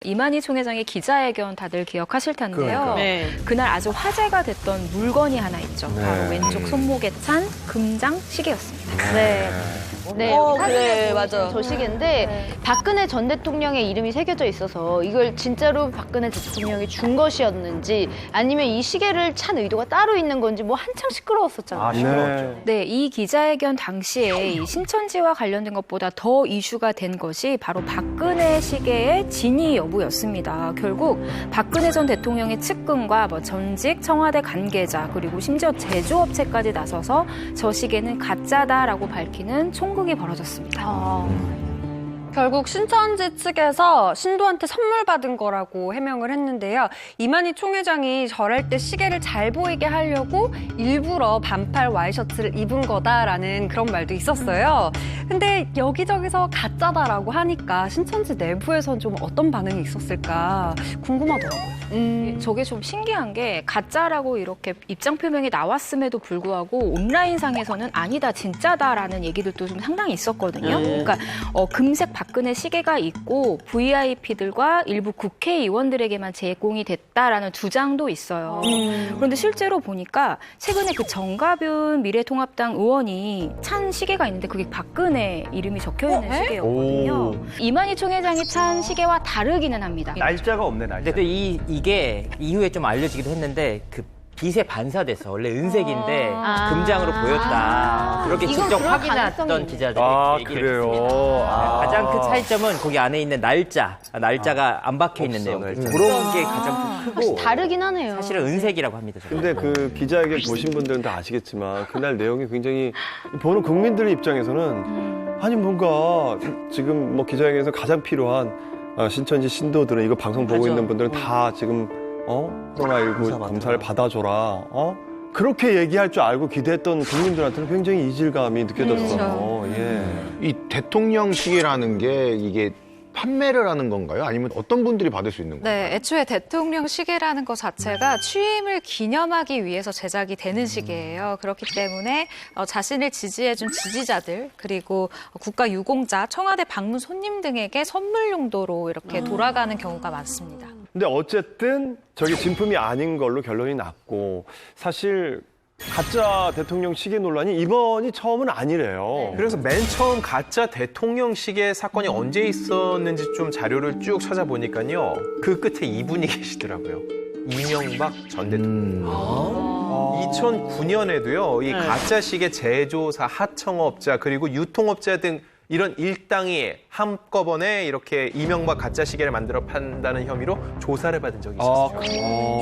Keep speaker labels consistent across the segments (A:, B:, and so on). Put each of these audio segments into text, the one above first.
A: 이만희 총회장의 기자회견 다들 기억하실 텐데요.
B: 그러니까.
C: 네.
A: 그날 아주 화제가 됐던 물건이 하나 있죠.
B: 네.
A: 바로 왼쪽 손목에 찬 금장 시계였습니다.
C: 네. 네,
D: 그래,
C: 맞아.
D: 저 시계인데 박근혜 전 대통령의 이름이 새겨져 있어서 이걸 진짜로 박근혜 대통령이 준 것이었는지 아니면 이 시계를 찬 의도가 따로 있는 건지 뭐 한창 시끄러웠었잖아요.
B: 시끄러웠죠.
A: 네, 이 기자회견 당시에 이 신천지와 관련된 것보다 더 이슈가 된 것이 바로 박근혜 시계의 진위 여부였습니다. 결국 박근혜 전 대통령의 측근과 전직 청와대 관계자 그리고 심지어 제조업체까지 나서서 저 시계는 가짜다라고 밝히는 총극이 벌어졌습니다.
C: 결국 신천지 측에서 신도한테 선물 받은 거라고 해명을 했는데요. 이만희 총회장이 절할 때 시계를 잘 보이게 하려고 일부러 반팔 와이셔츠를 입은 거다라는 그런 말도 있었어요. 근데 여기저기서 가짜다라고 하니까 신천지 내부에선 좀 어떤 반응이 있었을까 궁금하더라고요.
A: 저게 좀 신기한 게 가짜라고 이렇게 입장 표명이 나왔음에도 불구하고 온라인상에서는 아니다, 진짜다라는 얘기들도 좀 상당히 있었거든요. 그러니까 금색 박근혜 시계가 있고 VIP들과 일부 국회의원들에게만 제공이 됐다라는 주장도 있어요. 그런데 실제로 보니까 최근에 그 정가윤 미래통합당 의원이 찬 시계가 있는데 그게 박근혜 이름이 적혀있는 시계였거든요. 이만희 총회장이 찬 시계와 다르기는 합니다.
B: 날짜가 없네, 날짜.
E: 근데 이게 이후에 좀 알려지기도 했는데 그 빛에 반사돼서 원래 은색인데 금장으로 보였다. 그렇게 직접 확인했던 기자들이 얘기를
B: 그래요?
E: 했습니다. 가장 큰 차이점은 거기 안에 있는 날짜가 안 박혀 있는
B: 없어,
E: 내용.
B: 날짜.
E: 그런 게 가장 좀 크고
D: 다르긴 하네요.
E: 사실은 은색이라고 합니다. 저는.
B: 근데 그 기자회견 보신 분들은 다 아시겠지만 그날 내용이 굉장히 보는 국민들 입장에서는 아니 뭔가 지금 뭐 기자회견에서 가장 필요한 신천지 신도들은 이거 방송 보고
E: 맞아.
B: 있는 분들은 다 지금 코로나19 검사를 받아줘라. 그렇게 얘기할 줄 알고 기대했던 국민들한테는 굉장히 이질감이 느껴졌어요. 예.
F: 이 대통령 시계라는 게 이게 판매를 하는 건가요? 아니면 어떤 분들이 받을 수 있는 건가요?
G: 네, 애초에 대통령 시계라는 것 자체가 취임을 기념하기 위해서 제작이 되는 시계예요. 그렇기 때문에 자신을 지지해준 지지자들 그리고 국가 유공자, 청와대 방문 손님 등에게 선물 용도로 이렇게 돌아가는 경우가 많습니다.
B: 근데 어쨌든 저게 진품이 아닌 걸로 결론이 났고 사실 가짜 대통령 시계 논란이 이번이 처음은 아니래요.
H: 그래서 맨 처음 가짜 대통령 시계 사건이 언제 있었는지 좀 자료를 쭉 찾아보니까요. 그 끝에 이분이 계시더라고요. 이명박 전 대통령. 2009년에도요. 이 가짜 시계 제조사, 하청업자 그리고 유통업자 등 이런 일당이 한꺼번에 이렇게 이명박 가짜 시계를 만들어 판다는 혐의로 조사를 받은 적이 있었어요.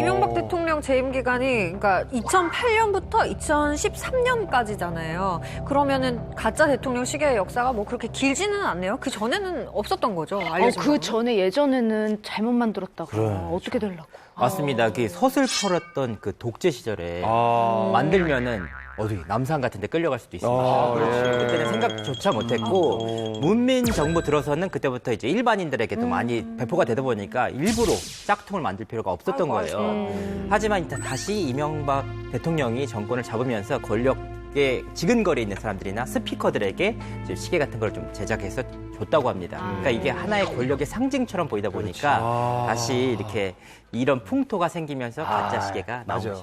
C: 이명박 대통령 재임 기간이 그러니까 2008년부터 2013년까지잖아요. 그러면은 가짜 대통령 시계의 역사가 뭐 그렇게 길지는 않네요. 그 전에는 없었던 거죠. 알려진
D: 그
C: 거는.
D: 전에 예전에는 잘못 만들었다고 어떻게 되려고?
E: 맞습니다. 그 섯을 펄었던 그 독재 시절에 만들면은 어디 남산 같은 데 끌려갈 수도 있습니다. 그때는 생각조차 못했고 문민 정부 들어서는 그때부터 이제 일반인들에게도 많이 배포가 되다 보니까 일부러 짝퉁을 만들 필요가 없었던 거예요. 하지만 이제 다시 이명박 대통령이 정권을 잡으면서 권력에 지근거리에 있는 사람들이나 스피커들에게 이제 시계 같은 걸 좀 제작해서 줬다고 합니다. 그러니까 이게 하나의 권력의 상징처럼 보이다 보니까 다시 이렇게 이런 풍토가 생기면서 가짜 시계가 나오죠.